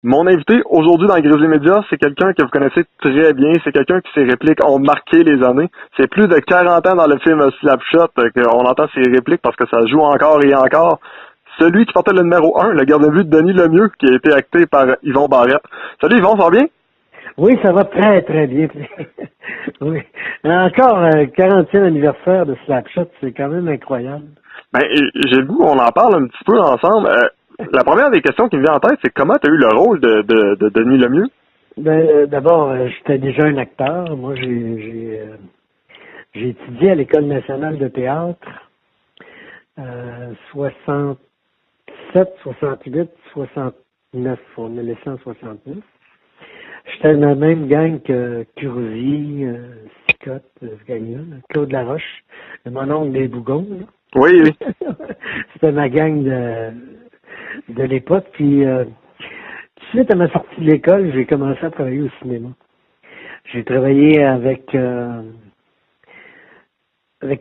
Mon invité aujourd'hui dans Grizzly Media, c'est quelqu'un que vous connaissez très bien. C'est quelqu'un qui ses répliques ont marqué les années. C'est plus de 40 ans dans le film Slapshot qu'on entend ses répliques parce que ça joue encore et encore. Celui qui portait le numéro 1, le gardien de but de Denis Lemieux, qui a été acté par Yvon Barrette. Salut Yvon, ça va bien? Oui, ça va très, très bien. Oui. Encore 40e anniversaire de Slapshot, c'est quand même incroyable. Ben, j'ai le goût, on en parle un petit peu ensemble. La première des questions qui me vient en tête, c'est comment tu as eu le rôle de Denis Lemieux? D'abord, j'étais déjà un acteur. Moi, j'ai étudié à l'École nationale de théâtre 67, 68, 69. On est laissé en 69. J'étais dans la même gang que Curzi, Scott, ce gang-là, Claude Laroche, mon oncle des Bougons. Là. Oui, oui. C'était ma gang de l'époque. Puis, tout de suite à ma sortie de l'école, j'ai commencé à travailler au cinéma. J'ai travaillé avec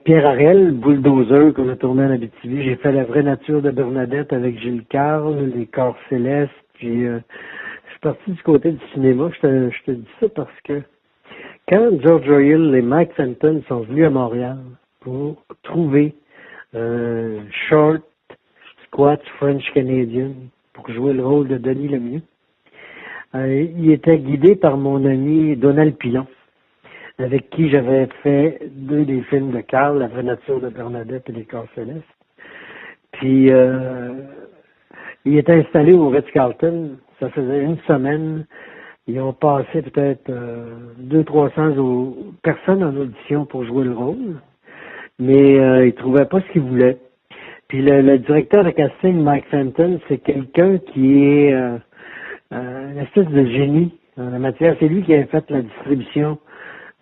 Pierre Harel, Bulldozer, qu'on a tourné en Abitibi. J'ai fait La vraie nature de Bernadette avec Gilles Carle, Les corps célestes. Puis, je suis parti du côté du cinéma. Je te dis ça parce que quand George Royal et Mike Fenton sont venus à Montréal pour trouver short, squat, French Canadian pour jouer le rôle de Denis Lemieux, il était guidé par mon ami Donald Pilon, avec qui j'avais fait 2 des films de Carl, La vraie nature de Bernadette et Les corps célestes. Puis, il était installé au Ritz-Carlton. Ça faisait une semaine. Ils ont passé peut-être 200-300 personnes en audition pour jouer le rôle. Mais ils trouvaient pas ce qu'ils voulaient. Puis le directeur de casting, Mike Fenton, c'est quelqu'un qui est une espèce de génie en la matière. C'est lui qui a fait la distribution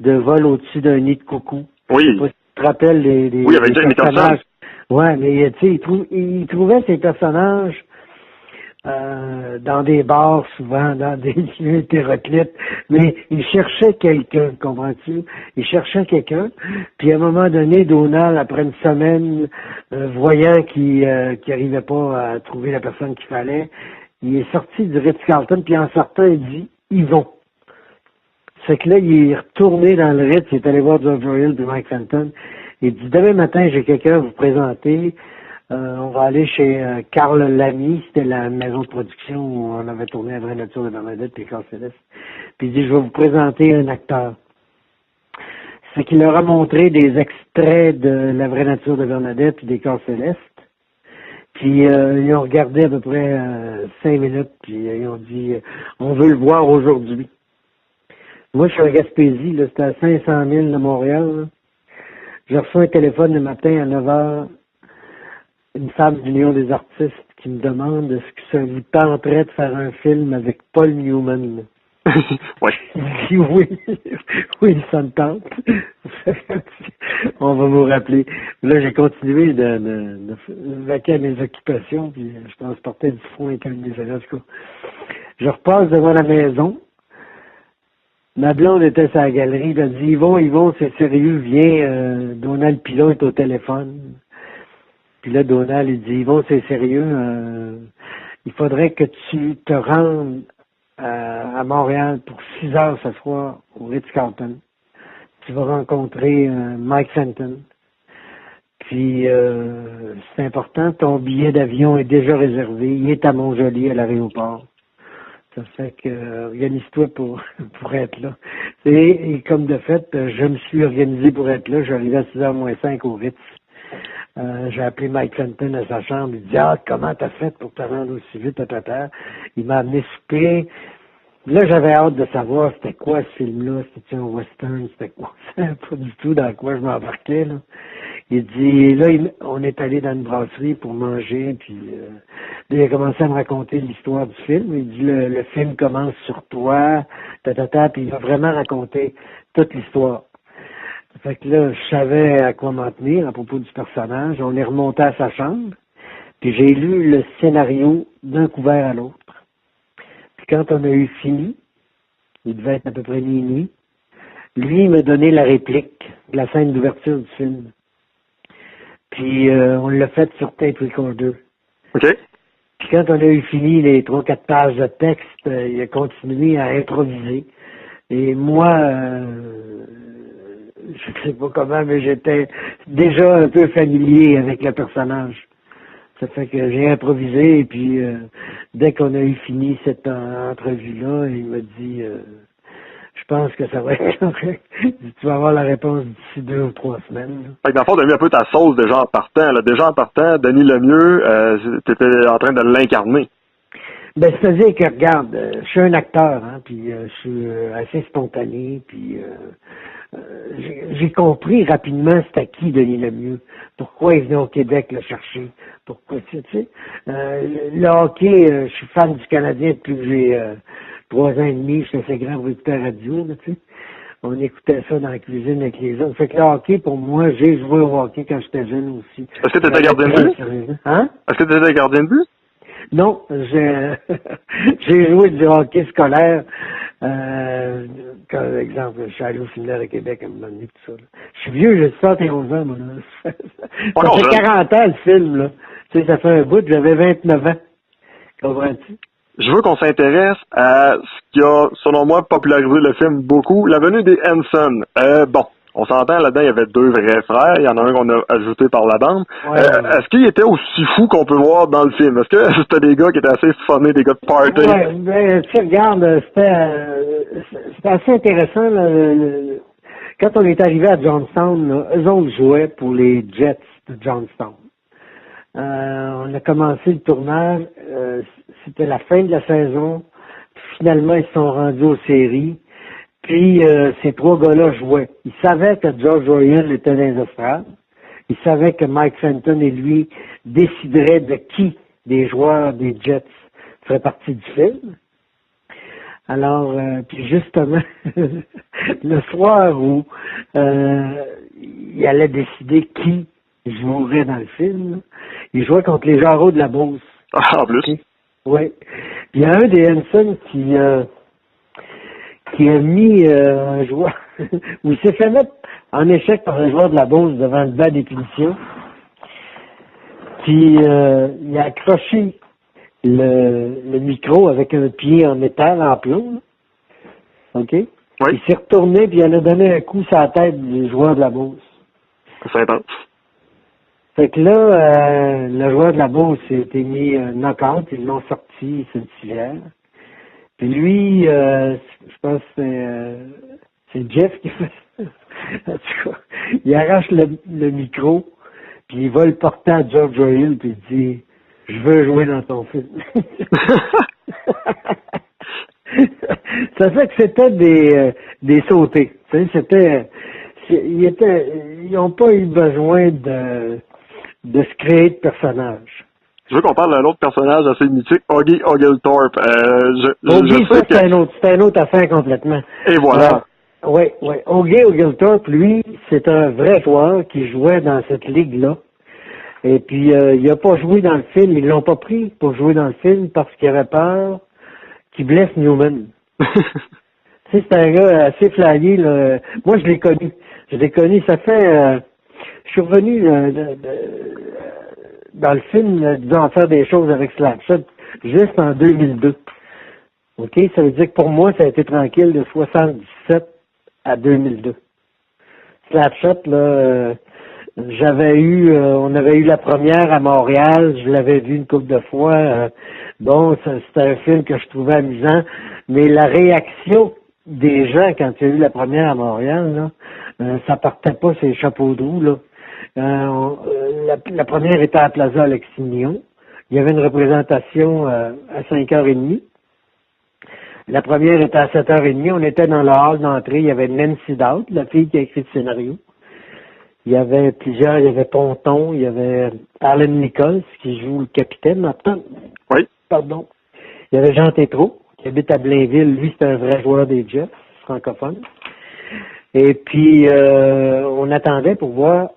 de Vol au-dessus d'un nid de coucou. Oui. Je sais pas si tu te rappelles oui, avec Jack personnages. Ouais, mais tu sais, il trouvait ces personnages dans des bars, souvent, dans des lieux hétéroclites, mais il cherchait quelqu'un, comprends-tu? Il cherchait quelqu'un, puis à un moment donné, Donald, après une semaine, voyant qu'il arrivait pas à trouver la personne qu'il fallait, il est sorti du Ritz-Carlton, puis en sortant, il dit « Ils vont ». C'est que là, il est retourné dans le Ritz, il est allé voir George Royal et Mike Fenton, il dit « Demain matin, j'ai quelqu'un à vous présenter ». On va aller chez Carl Lamy, c'était la maison de production où on avait tourné La vraie nature de Bernadette et Les corps célestes. Puis il dit, je vais vous présenter un acteur. C'est qu'il leur a montré des extraits de La vraie nature de Bernadette et des corps célestes. Puis ils ont regardé à peu près 5 minutes, puis ils ont dit, on veut le voir aujourd'hui. Moi, je suis à Gaspésie, là, c'était à 500 000 de Montréal. Là. J'ai reçu un téléphone le matin à 9 heures. Une femme du Lion des artistes qui me demande est-ce que ça vous tenterait de faire un film avec Paul Newman. Oui. Je dis oui, oui, ça me tente. On va vous rappeler. Là, j'ai continué de vaquer à mes occupations, puis je transportais du foin avec un de mes élèves. Je repasse devant la maison. Ma blonde était sur la galerie. Elle a dit Yvon, c'est sérieux, viens, Donald Pilon est au téléphone. Puis là, Donald, il dit, Yvon, c'est sérieux, il faudrait que tu te rendes à Montréal pour 6 heures ce soir au Ritz-Carlton. Tu vas rencontrer Mike Fenton. Puis, c'est important, ton billet d'avion est déjà réservé. Il est à Montjoli, à l'aéroport. Ça fait que, organise-toi pour être là. Et comme de fait, je me suis organisé pour être là. J'arrivais à 6h moins 5 au Ritz. J'ai appelé Mike Fenton à sa chambre. Il dit, comment t'as fait pour te rendre aussi vite à papa? Il m'a amené souper. Là, j'avais hâte de savoir c'était quoi ce film-là. C'était un western? C'était quoi? C'est pas du tout dans quoi je m'embarquais, là. Il dit, là, on est allé dans une brasserie pour manger, puis là, il a commencé à me raconter l'histoire du film. Il dit, le film commence sur toi, puis il va vraiment raconter toute l'histoire. Fait que là, je savais à quoi m'en tenir à propos du personnage. On est remonté à sa chambre, puis j'ai lu le scénario d'un couvert à l'autre. Puis quand on a eu fini, il devait être à peu près minuit, lui il m'a donné la réplique de la scène d'ouverture du film. Puis on l'a fait sur tape recorder. OK. Puis quand on a eu fini les 3-4 pages de texte, il a continué à improviser. Et moi, je sais pas comment, mais j'étais déjà un peu familier avec le personnage. Ça fait que j'ai improvisé et puis dès qu'on a eu fini cette entrevue-là, il m'a dit je pense que ça va être correct. Tu vas avoir la réponse d'ici 2 ou 3 semaines. Là. Fait que dans le fond, t'as mis un peu ta sauce déjà en partant. Là. Déjà en partant, Denis Lemieux, t'étais en train de l'incarner. Ben, c'est-à-dire que, regarde, je suis un acteur, hein, puis je suis assez spontané, puis j'ai compris rapidement c'était qui Denis Lemieux, pourquoi il venait au Québec le chercher, pourquoi, tu sais. Le hockey, je suis fan du Canadien depuis que j'ai 3 ans et demi, je suis assez grand pour écouter la radio, là, tu sais. On écoutait ça dans la cuisine avec les autres. Fait que le hockey, pour moi, j'ai joué au hockey quand j'étais jeune aussi. Est-ce que t'étais gardien de but? Hein? Est-ce que t'étais gardien de but? Non, j'ai joué du hockey scolaire. Comme exemple, je suis allé au séminaire de Québec à un moment donné, tout ça. Là. Je suis vieux, j'ai 71 ans, moi. Là. Ça fait 40 ans, le film, là. Tu sais, ça fait un bout, j'avais 29 ans. Comprends-tu? Je veux qu'on s'intéresse à ce qui a, selon moi, popularisé le film beaucoup, la venue des Henson. Bon, on s'entend là-dedans, il y avait 2 vrais frères, il y en a un qu'on a ajouté par la bande. Ouais, Est-ce qu'ils étaient aussi fous qu'on peut voir dans le film? Est-ce que c'était des gars qui étaient assez funnés, des gars de party? Ouais, ben, tu sais, regarde, c'était assez intéressant, là, quand on est arrivé à Johnstown, là, eux autres jouaient pour les Jets de Johnstown. On a commencé le tournage, c'était la fin de la saison. Finalement, ils se sont rendus aux séries. Puis, ces 3 gars-là jouaient. Ils savaient que George Royan était dans les estrades. Ils savaient que Mike Fenton et lui décideraient de qui des joueurs des Jets ferait partie du film. Alors, puis justement, le soir où il allait décider qui jouerait dans le film, il jouait contre les Jarreaux de la Beauce. Ah, en plus. Okay. Oui. Puis il y a un des Henson qui a mis un joueur, où il s'est fait mettre en échec par un joueur de la Beauce devant le banc des punitions. Puis il a accroché le micro avec un pied en métal, en plomb. OK? Oui. Il s'est retourné puis il a donné un coup sur la tête du joueur de la Beauce. C'est intense. Fait que là, le joueur de la Beauce a été mis knock-out, ils l'ont sorti, c'est une civière. Puis lui, je pense que c'est Jeff qui fait ça. En tout cas, il arrache le micro, puis il va le porter à George Royal, puis il dit « Je veux jouer dans ton film. » Ça fait que c'était des sautés. Tu sais, c'était... Ils n'ont pas eu besoin de se créer de personnages. Je veux qu'on parle d'un autre personnage assez mythique, Augie Oglethorpe. Augie, ça, c'est un autre affaire complètement. Et voilà. Oui. Augie Oglethorpe, lui, c'est un vrai joueur qui jouait dans cette ligue-là. Et puis, il n'a pas joué dans le film. Ils l'ont pas pris pour jouer dans le film parce qu'il avait peur qu'il blesse Newman. Tu sais, c'est un gars assez flyé, là. Moi, je l'ai connu. Ça fait... je suis revenu dans le film, disons, faire des choses avec Slapshot juste en 2002. OK? Ça veut dire que pour moi, ça a été tranquille de 77 à 2002. Slapshot, là, on avait eu la première à Montréal, je l'avais vu une couple de fois. Bon, c'était un film que je trouvais amusant, mais la réaction des gens quand il y a eu la première à Montréal, là, ça partait pas ces chapeaux de roue, là. La première était à Plaza Alexis-Mignon. Il y avait une représentation à 5h30. La première était à 7h30. On était dans le hall d'entrée. Il y avait Nancy Dowd, la fille qui a écrit le scénario. Il y avait plusieurs. Il y avait Ponton. Il y avait Alan Nichols qui joue le capitaine maintenant. Oui. Pardon. Il y avait Jean Tétrault qui habite à Blainville. Lui, c'est un vrai joueur des Jets, francophone. Et puis, on attendait pour voir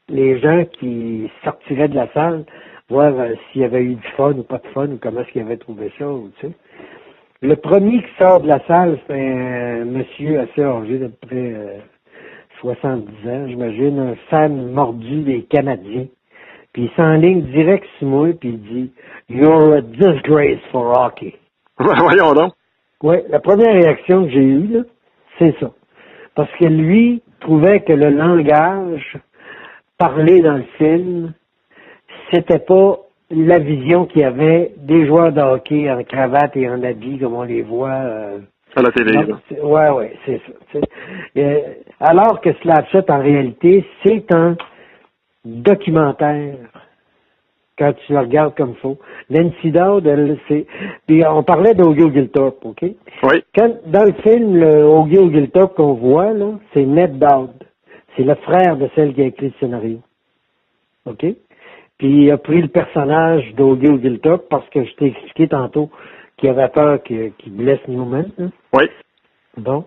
les gens qui sortiraient de la salle, voir s'il y avait eu du fun ou pas de fun, ou comment est-ce qu'ils avaient trouvé ça, ou tu sais. Le premier qui sort de la salle, c'est un monsieur assez âgé, d'à peu près 70 ans, j'imagine, un fan mordu des Canadiens. puis il s'enligne direct sur moi, puis il dit « You're a disgrace for hockey ». Voyons donc. Oui, la première réaction que j'ai eue, là, c'est ça. Parce que lui trouvait que le langage parlé dans le film, c'était pas la vision qu'il y avait des joueurs de hockey en cravate et en habit, comme on les voit. À la télé. Ouais, c'est ça. Alors que Slapshot, en réalité, c'est un documentaire. Quand tu le regardes comme il faut. Nancy Dowd, Puis on parlait d'Ogie Oglethorpe, OK? Oui. Dans le film, le Ogie Oglethorpe qu'on voit, là, c'est Ned Dowd. C'est le frère de celle qui a écrit le scénario. OK? Puis il a pris le personnage d'Ogie Oglethorpe parce que je t'ai expliqué tantôt qu'il avait peur qu'il blesse Newman. Hein? Oui. Bon.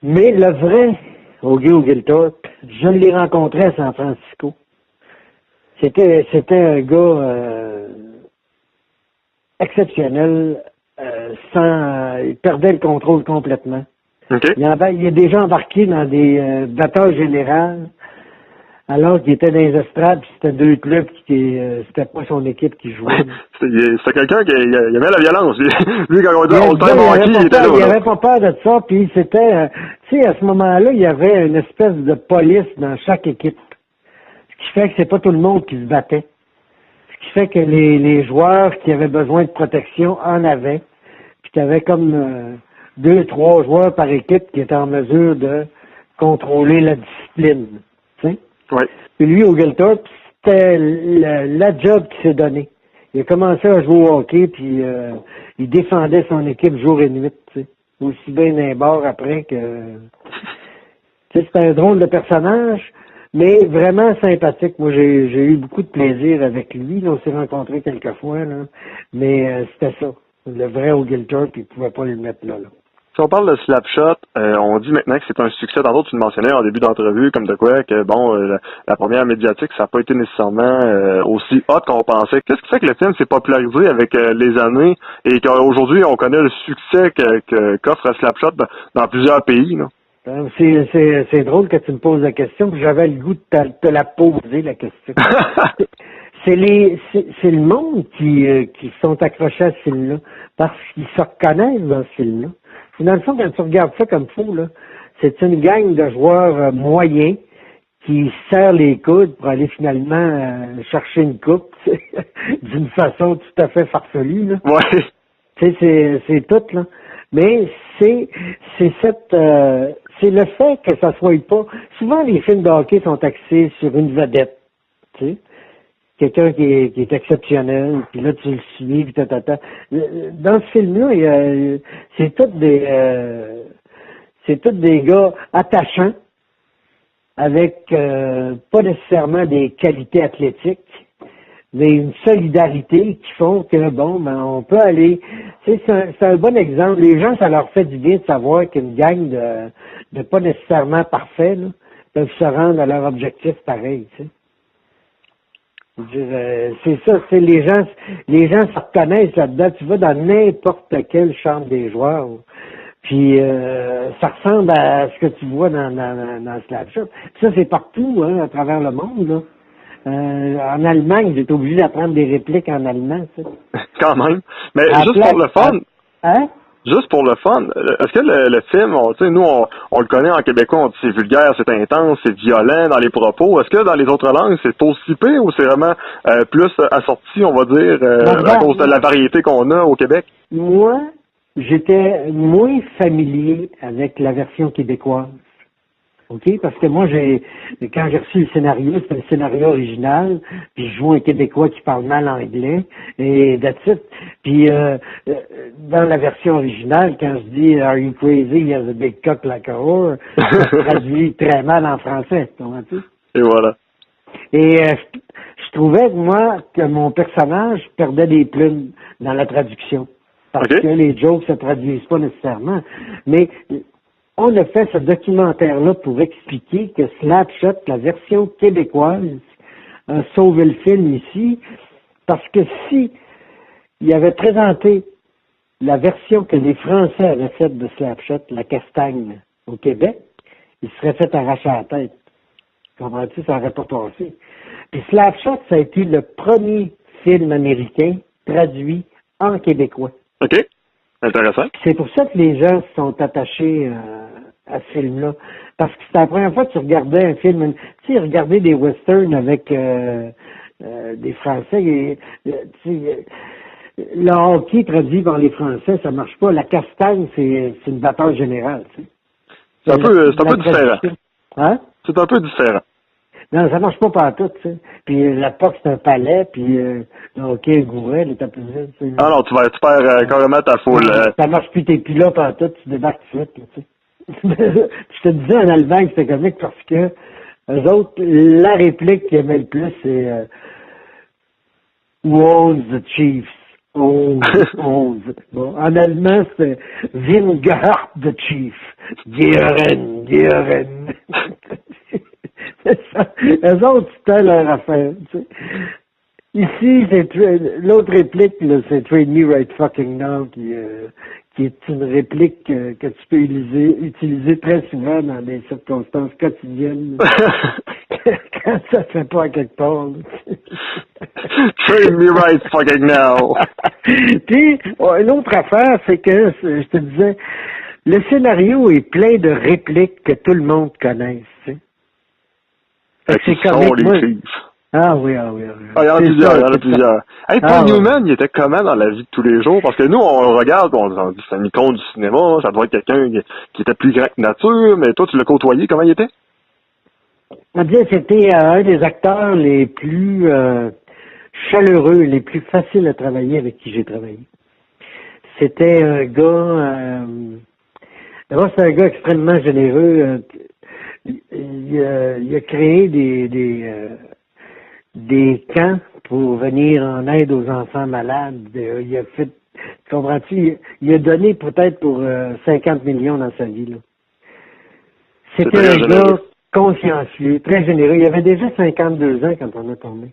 Mais le vrai Ogie Oglethorpe, je l'ai rencontré à San Francisco. C'était un gars exceptionnel, il perdait le contrôle complètement. Okay. Il est déjà embarqué dans des batailles générales, alors qu'il était dans les estrades, puis c'était deux clubs c'était pas son équipe qui jouait. C'était quelqu'un qui aimait la violence. Lui, quand on dit il était là. Il avait pas peur de ça, puis c'était, tu sais, à ce moment-là, il y avait une espèce de police dans chaque équipe. Ce qui fait que c'est pas tout le monde qui se battait. Ce qui fait que les joueurs qui avaient besoin de protection en avaient. Puis tu avais comme 2-3 joueurs par équipe qui étaient en mesure de contrôler la discipline. Tu sais? Ouais. Puis lui, Oglethorpe, c'était la job qu'il s'est donné. Il a commencé à jouer au hockey, puis il défendait son équipe jour et nuit. Tu sais? Aussi bien d'un bord après que... Tu sais, c'était un drôle de personnage. Mais vraiment sympathique. Moi, j'ai eu beaucoup de plaisir avec lui. Là, on s'est rencontrés quelques fois, là. Mais c'était ça. Le vrai Oglethorpe, il ne pouvait pas le mettre là. Si on parle de Slapshot, on dit maintenant que c'est un succès. Tantôt, tu le mentionnais en début d'entrevue, comme de quoi que, bon, la première médiatique, ça n'a pas été nécessairement aussi hot qu'on pensait. Qu'est-ce qui fait que le film s'est popularisé avec les années et qu'aujourd'hui, on connaît le succès qu'offre Slapshot dans plusieurs pays, là? C'est drôle que tu me poses la question, puis j'avais le goût de te la poser, la question. c'est le monde qui sont accrochés à ce film-là, parce qu'ils se reconnaissent dans ce film-là. Dans le fond, quand tu regardes ça comme fou, là, c'est une gang de joueurs moyens qui serrent les coudes pour aller finalement chercher une coupe, d'une façon tout à fait farfelue, là. Ouais. Tu sais, c'est tout, là. Mais c'est le fait que ça soit pas. Souvent, les films de hockey sont axés sur une vedette, tu sais, quelqu'un qui est exceptionnel, puis là tu le suis, puis tata. Dans ce film-là, c'est tous des gars attachants, avec pas nécessairement des qualités athlétiques, mais une solidarité qui font que, bon, ben, on peut aller... Tu sais, c'est un bon exemple. Les gens, ça leur fait du bien de savoir qu'une gang de pas nécessairement parfaits, là, peuvent se rendre à leur objectif pareil, tu sais. Je veux dire, c'est ça, c'est les gens se reconnaissent là-dedans. Tu vas dans n'importe quelle chambre des joueurs, puis ça ressemble à ce que tu vois dans Slapshot. Ça, c'est partout, hein, à travers le monde, là. En Allemagne, j'étais obligé d'apprendre des répliques en allemand, tu sais. Quand même. Mais juste pour le fun. Hein? Juste pour le fun, est-ce que le film, tu sais, nous, on le connaît en québécois, on dit c'est vulgaire, c'est intense, c'est violent dans les propos. Est-ce que dans les autres langues, c'est aussi pire ou c'est vraiment plus assorti, on va dire, à cause de la variété qu'on a au Québec? Moi, j'étais moins familier avec la version québécoise. OK? Parce que moi, quand j'ai reçu le scénario, c'était le scénario original, puis je joue un Québécois qui parle mal anglais, et that's it. Puis, dans la version originale, quand je dis Are you crazy? He has a big cock like a whore, ça se traduit très mal en français, comprends-tu? Et voilà. Et je trouvais, moi, que mon personnage perdait des plumes dans la traduction. Parce que les jokes se traduisent pas nécessairement. Mais on a fait ce documentaire-là pour expliquer que Slapshot, la version québécoise, a sauvé le film ici, parce que si il avait présenté la version que les Français avaient faite de Slapshot, la castagne, au Québec, il serait fait arracher la tête. Comprends-tu? Ça n'aurait pas passé. Puis Slapshot, ça a été le premier film américain traduit en québécois. OK. Intéressant. C'est pour ça que les gens sont attachés à ce film-là. Parce que c'était la première fois que tu regardais un film, tu sais, regarder des westerns avec des Français, tu sais, le hockey traduit par les Français, ça marche pas. La castagne, c'est une vapeur générale, tu sais. C'est un peu différent. Hein? C'est un peu différent. Non, ça marche pas partout, tu sais. Puis la POC, c'est un palais, puis le hockey, un gouret, les tapis. Ah non, tu perds carrément ta foule. Ça marche plus, t'es plus là partout, tu débarques tout de suite, là, tu sais. Je te disais en Allemagne, c'était comique parce que eux autres, la réplique qu'ils aimaient le plus, c'est Who owns the Chiefs? Owns. Bon, en allemand, c'est Wingard the Chief. Gieren. C'est ça. Eux autres, c'était leur affaire, tu sais. Ici, l'autre réplique, là, c'est Train Me Right Fucking Now, qui est une réplique que tu peux utiliser très souvent dans des circonstances quotidiennes. Quand ça se fait pas à quelque part. Train me right fucking now. Puis, une autre affaire, c'est que, je te disais, le scénario est plein de répliques que tout le monde connaisse, tu sais. C'est comique, Ah oui. Ah, il y en a plusieurs. Hey, Paul Newman, il était comment dans la vie de tous les jours? Parce que nous, on le regarde, on dit c'est un icône du cinéma, ça doit être quelqu'un qui était plus grand que nature, mais toi, tu l'as côtoyé, comment il était? C'était un des acteurs les plus chaleureux, les plus faciles à travailler avec qui j'ai travaillé. C'était un gars, d'abord c'est un gars extrêmement généreux. Il a créé des camps pour venir en aide aux enfants malades. Il a fait, comprends-tu, il a donné peut-être pour 50 millions dans sa vie, là. C'était un gars consciencieux, très généreux. Il avait déjà 52 ans quand on a tourné.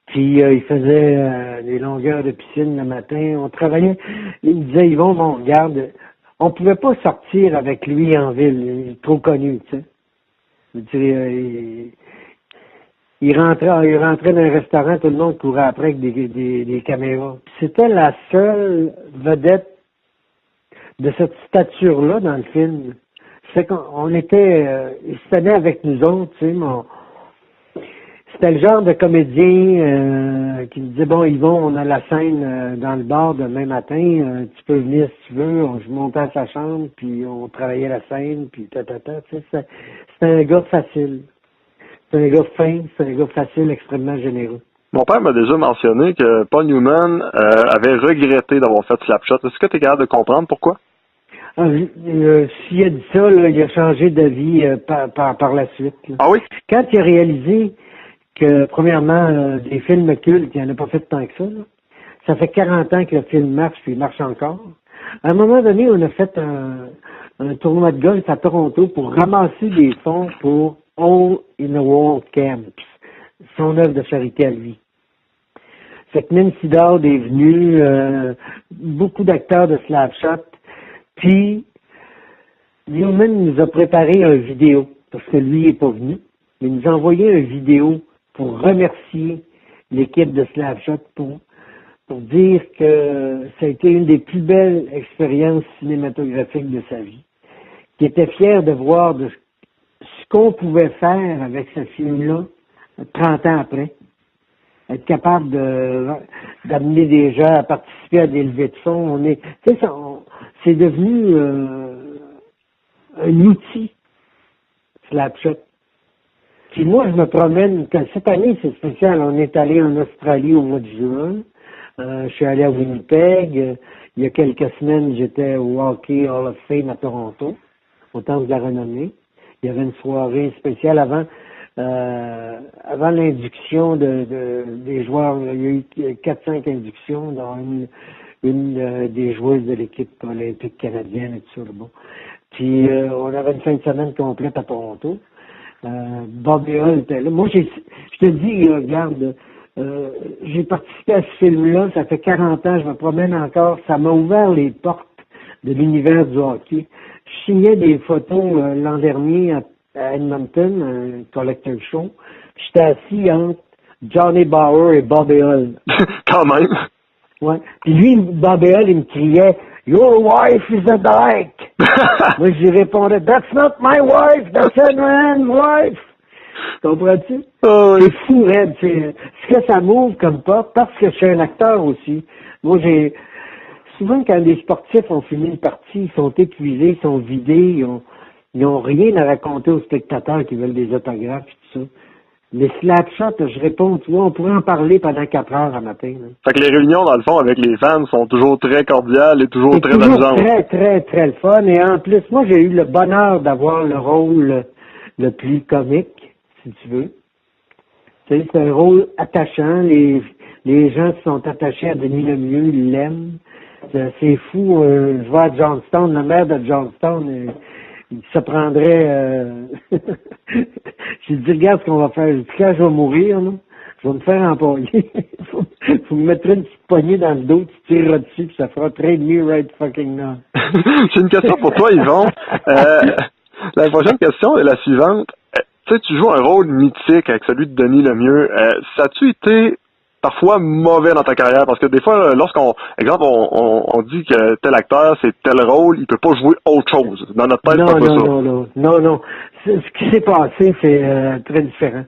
Puis il faisait des longueurs de piscine le matin. On travaillait. Il disait, Yvon, bon, regarde, on pouvait pas sortir avec lui en ville. Il est trop connu, tu sais. Je veux dire, il rentrait dans un restaurant, tout le monde courait après avec des caméras. C'était la seule vedette de cette stature-là dans le film. C'est qu'on était, il se tenait avec nous autres, tu sais, c'était le genre de comédien qui me disait, bon, Yvon, on a la scène dans le bar demain matin, tu peux venir si tu veux, je montais à sa chambre, puis on travaillait la scène, puis tu sais, c'était un gars facile. C'est un gars fin, c'est un gars facile, extrêmement généreux. Mon père m'a déjà mentionné que Paul Newman avait regretté d'avoir fait Slapshot. Est-ce que tu es capable de comprendre pourquoi? S'il a dit ça, là, il a changé d'avis par la suite. Là. Ah oui? Quand il a réalisé que, premièrement, des films cultes, il n'en a pas fait tant que ça. Là. Ça fait 40 ans que le film marche, puis il marche encore. À un moment donné, on a fait un tournoi de golf à Toronto pour ramasser des fonds pour All in the World Camps, son œuvre de charité à lui. Fait que Nancy Dowd est venu, beaucoup d'acteurs de Slapshot, puis Newman nous a préparé une vidéo, parce que lui n'est pas venu. Il nous a envoyé une vidéo pour remercier l'équipe de Slapshot pour dire que ça a été une des plus belles expériences cinématographiques de sa vie. Qu'il était fier de voir ce qu'on pouvait faire avec ce film-là 30 ans après. Être capable d'amener des gens à participer à des levées de fonds. C'est devenu un outil, Slapshot. Puis moi, je me promène, cette année, c'est spécial. On est allé en Australie au mois de juin. Je suis allé à Winnipeg. Il y a quelques semaines, j'étais au Hockey Hall of Fame à Toronto, au Temple de la Renommée. Il y avait une soirée spéciale avant l'induction des joueurs. Il y a eu 4-5 inductions dans une des joueuses de l'équipe olympique canadienne et tout ça. Bon. Puis on avait une fin de semaine complète à Toronto. Bobby Hull était là. Moi, je te dis, regarde, j'ai participé à ce film-là, ça fait 40 ans, je me promène encore, ça m'a ouvert les portes de l'univers du hockey. Je signais des photos l'an dernier à Edmonton, un collector show. J'étais assis entre Johnny Bauer et Bobby Hull. Quand même. Ouais. Puis lui, Bobby Hull, il me criait, Your wife is a dyke. Moi, j'y répondais, That's not my wife, that's Henry's wife. Comprends-tu? Oh, oui. C'est fou, Red. Ce que ça m'ouvre comme porte, parce que je suis un acteur aussi. Moi, souvent, quand les sportifs ont fini une partie, ils sont épuisés, ils sont vidés, ils ont rien à raconter aux spectateurs qui veulent des autographes et tout ça. Les Slapshot, je réponds, tu vois, on pourrait en parler pendant 4 heures à matin. Là. Fait que les réunions, dans le fond, avec les fans sont toujours très cordiales et toujours C'est très toujours amusantes. très, très, très le fun. Et en plus, moi, j'ai eu le bonheur d'avoir le rôle le plus comique, si tu veux. Tu sais, c'est un rôle attachant. Les gens qui sont attachés à Denis Lemieux, ils l'aiment. C'est fou. Je vois à Johnstown, le maire de Johnstown, il se prendrait... J'ai dit, regarde ce qu'on va faire. J'ai dit, quand je vais mourir, là, je vais me faire empailler. Faut me mettre une petite poignée dans le dos, tu tireras dessus, puis ça fera trade me right fucking now. J'ai une question pour toi, Yvon. La prochaine question est la suivante. Tu sais, tu joues un rôle mythique avec celui de Denis Lemieux. Ça a-tu été parfois mauvais dans ta carrière? Parce que des fois, lorsqu'on, exemple, on dit que tel acteur, c'est tel rôle, il peut pas jouer autre chose. Dans notre tête, c'est pas ça. Non. Ce qui s'est passé, c'est très différent.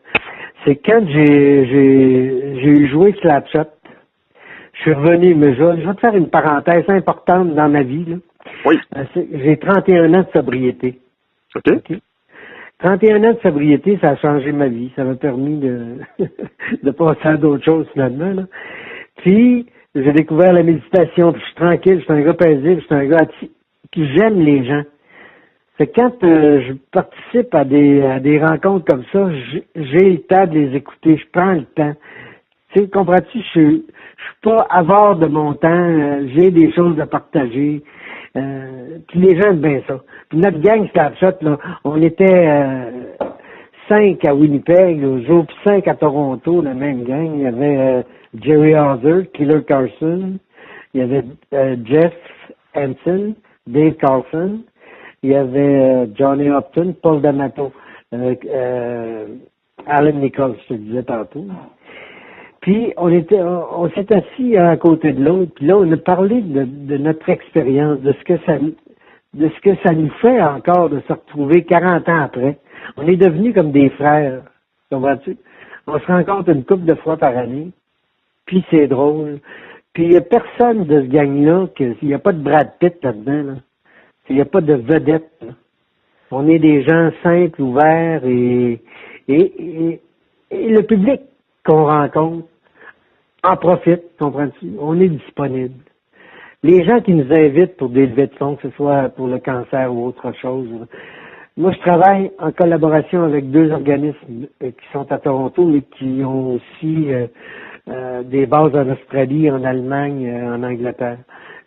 C'est quand j'ai joué Slapshot, je suis revenu, mais je vais te faire une parenthèse importante dans ma vie, là. Oui. J'ai 31 ans de sobriété. OK. 31 ans de sobriété, ça a changé ma vie. Ça m'a permis de passer à d'autres choses, finalement, là. Puis, j'ai découvert la méditation, puis je suis tranquille, je suis un gars paisible, je suis un gars qui j'aime les gens. C'est quand je participe à des rencontres comme ça, j'ai le temps de les écouter, je prends le temps. Tu sais, comprends-tu, je suis pas avare de mon temps, j'ai des choses à partager. Puis les gens aiment bien ça. Puis notre gang Slapshot, là, on était 5 à Winnipeg, le jour, puis 5 à Toronto, la même gang. Il y avait Jerry Hauser, Killer Carson, il y avait Jeff Hansen, Dave Carlson, il y avait Johnny Upton, Paul D'Amato, Alan Nichols, je te disais tantôt. Puis on s'est assis à côté de l'autre, puis là on a parlé de notre expérience, de ce que ça nous fait encore de se retrouver 40 ans après. On est devenus comme des frères, comprends-tu? On se rencontre une couple de fois par année, puis c'est drôle. Puis il n'y a personne de ce gang-là, il n'y a pas de Brad Pitt là-dedans, là. Il n'y a pas de vedette, là. On est des gens simples, ouverts, et le public qu'on rencontre en profite, comprends-tu? On est disponible. Les gens qui nous invitent pour des levées de fonds, que ce soit pour le cancer ou autre chose, moi je travaille en collaboration avec 2 organismes qui sont à Toronto et qui ont aussi des bases en Australie, en Allemagne, en Angleterre.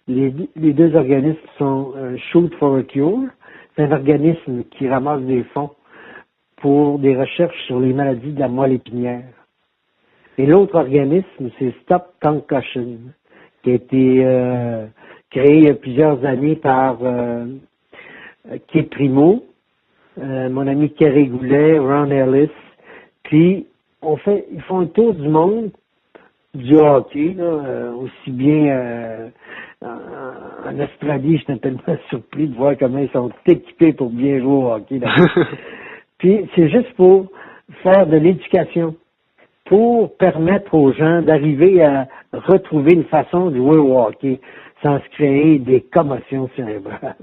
Les 2 organismes sont Shoot for a Cure, c'est un organisme qui ramasse des fonds pour des recherches sur les maladies de la moelle épinière. Et l'autre organisme, c'est Stop Concussion, qui a été créé il y a plusieurs années par Kit Primo, mon ami Kerry Goulet, Ron Ellis. Puis, ils font le tour du monde du hockey, là, aussi bien en Australie, j'étais tellement surpris de voir comment ils sont équipés pour bien jouer au hockey. Puis, c'est juste pour faire de l'éducation, pour permettre aux gens d'arriver à retrouver une façon de jouer au hockey sans se créer des commotions cérébrales.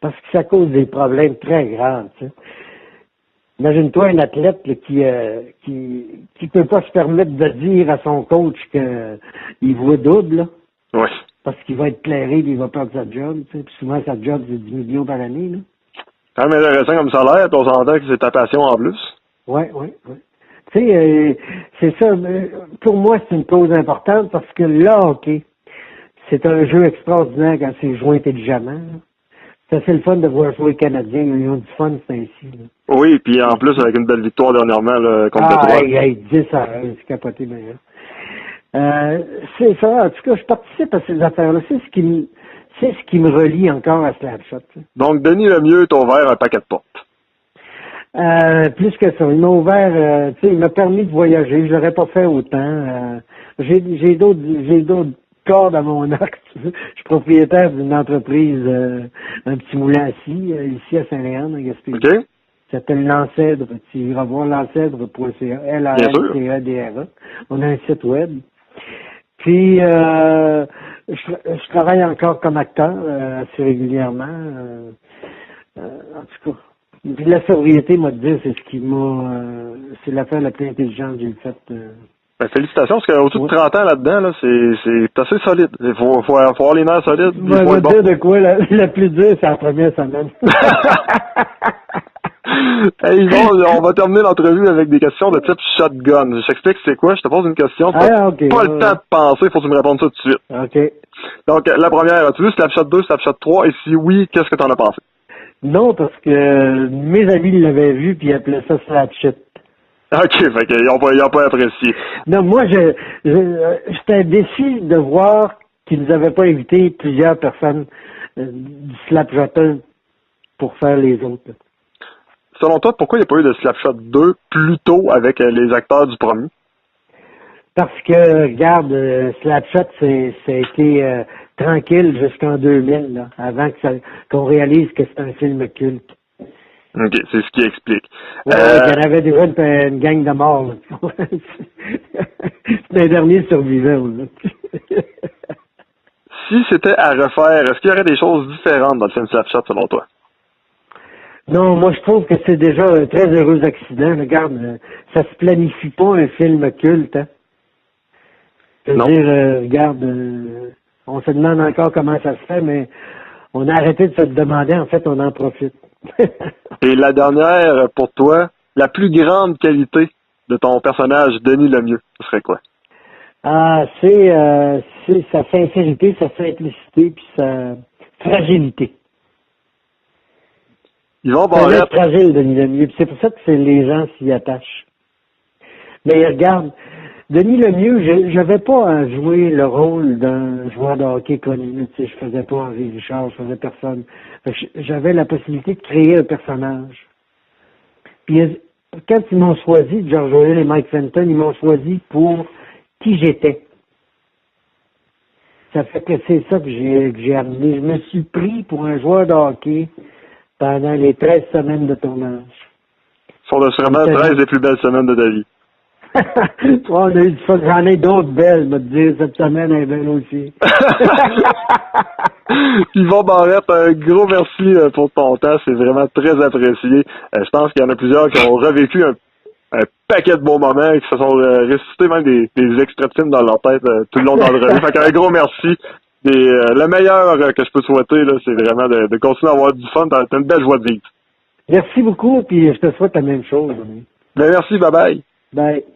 Parce que ça cause des problèmes très graves, tu sais. Imagine-toi un athlète là, qui peut pas se permettre de dire à son coach qu'il voit double, là. Oui. Parce qu'il va être clairé et il va perdre sa job, tu sais. Puis souvent, sa job, c'est 10 millions par année, là. Quand même intéressant comme salaire, puis on s'entend que c'est ta passion en plus. Oui. Tu sais, c'est ça. Pour moi, c'est une cause importante parce que le hockey, c'est un jeu extraordinaire quand c'est joué intelligemment, là. C'est assez le fun de voir jouer les Canadiens. Ils ont du fun, c'est ainsi, là. Oui, puis en plus, avec une belle victoire dernièrement là, contre Détroit. Hey, 10 à 1, c'est capoté, bien. C'est ça. En tout cas, je participe à ces affaires-là. C'est ce qui me relie encore à Slapshot. Donc, Denis Lemieux t'a ouvert un paquet de portes. Plus que ça. Il m'a ouvert, tu sais, il m'a permis de voyager. Je l'aurais pas fait autant. J'ai d'autres cordes à mon arc. Je suis propriétaire d'une entreprise, un petit moulin à scie, ici à Saint-Léon, en Gaspésie. OK? Ça s'appelle L'Ancèdre. Tu iras voir l'ancèdre.ca, L-A-N-C-E-D-R-E. On a un site web. Puis, je travaille encore comme acteur assez régulièrement. En tout cas, puis la sobriété, m'a dit, c'est ce qui c'est l'affaire la plus intelligente que j'ai faite. Ben, félicitations, parce qu'au-dessus de 30 ans là-dedans, là, c'est assez solide. Il faut avoir les nerfs solides. Je vais te dire de quoi, la plus dure, c'est la première semaine. Hey, Yvon, on va terminer l'entrevue avec des questions de type shotgun. Je t'explique c'est quoi. Je te pose une question. Okay, pas le temps de penser, il faut que tu me répondes ça tout de suite. OK. Donc, la première, as-tu vu Slapshot 2, Slapshot 3? Et si oui, qu'est-ce que t'en as pensé? Non, parce que mes amis l'avaient vu puis ils appelaient ça Slapshot. OK, fait qu'ils n'ont pas apprécié. Non, moi, j'étais déçu de voir qu'ils n'avaient pas invité plusieurs personnes du Slapshot pour faire les autres. Là. Selon toi, pourquoi il n'y a pas eu de Slapshot 2 plus tôt avec les acteurs du premier? Parce que, regarde, Slapshot, ça a été tranquille jusqu'en 2000, là, avant qu'on réalise que c'est un film culte. OK, c'est ce qui explique. Ouais, il y en avait déjà une gang de morts. C'est un dernier survivant. Là. Si c'était à refaire, est-ce qu'il y aurait des choses différentes dans le film Slapshot selon toi? Non, moi je trouve que c'est déjà un très heureux accident. Regarde, ça se planifie pas un film culte. Hein. Je veux dire, regarde, on se demande encore comment ça se fait, mais on a arrêté de se le demander, en fait, on en profite. Et la dernière, pour toi, la plus grande qualité de ton personnage, Denis Lemieux, ce serait quoi? Ah, c'est sa sincérité, sa simplicité, puis sa fragilité. Yvon C'est Barrette. fragile, Denis Lemieux, puis c'est pour ça que les gens s'y attachent. Mais regarde, Denis Lemieux, j'avais pas à jouer le rôle d'un joueur de hockey connu. Tu sais, je faisais pas Henri Richard, je faisais personne. J'avais la possibilité de créer un personnage. Puis quand ils m'ont choisi, George O'Neill et Mike Fenton, ils m'ont choisi pour qui j'étais. Ça fait que c'est ça que j'ai amené. Je me suis pris pour un joueur de hockey pendant les 13 semaines de tournage. Ce sont sûrement 13 des plus belles semaines de ta vie. On a eu du fun. J'en ai d'autres belles, me dire, cette semaine est belle aussi. Yvon Barrette, un gros merci pour ton temps. C'est vraiment très apprécié. Je pense qu'il y en a plusieurs qui ont revécu un paquet de bons moments et qui se sont ressuscités même des extraits de films dans leur tête tout le long de leur revue. Fait qu'un gros merci. Et le meilleur que je peux te souhaiter, là, c'est vraiment de continuer à avoir du fun. T'as une belle joie de vivre. Merci beaucoup, puis je te souhaite la même chose. Ben merci, bye bye. Bye.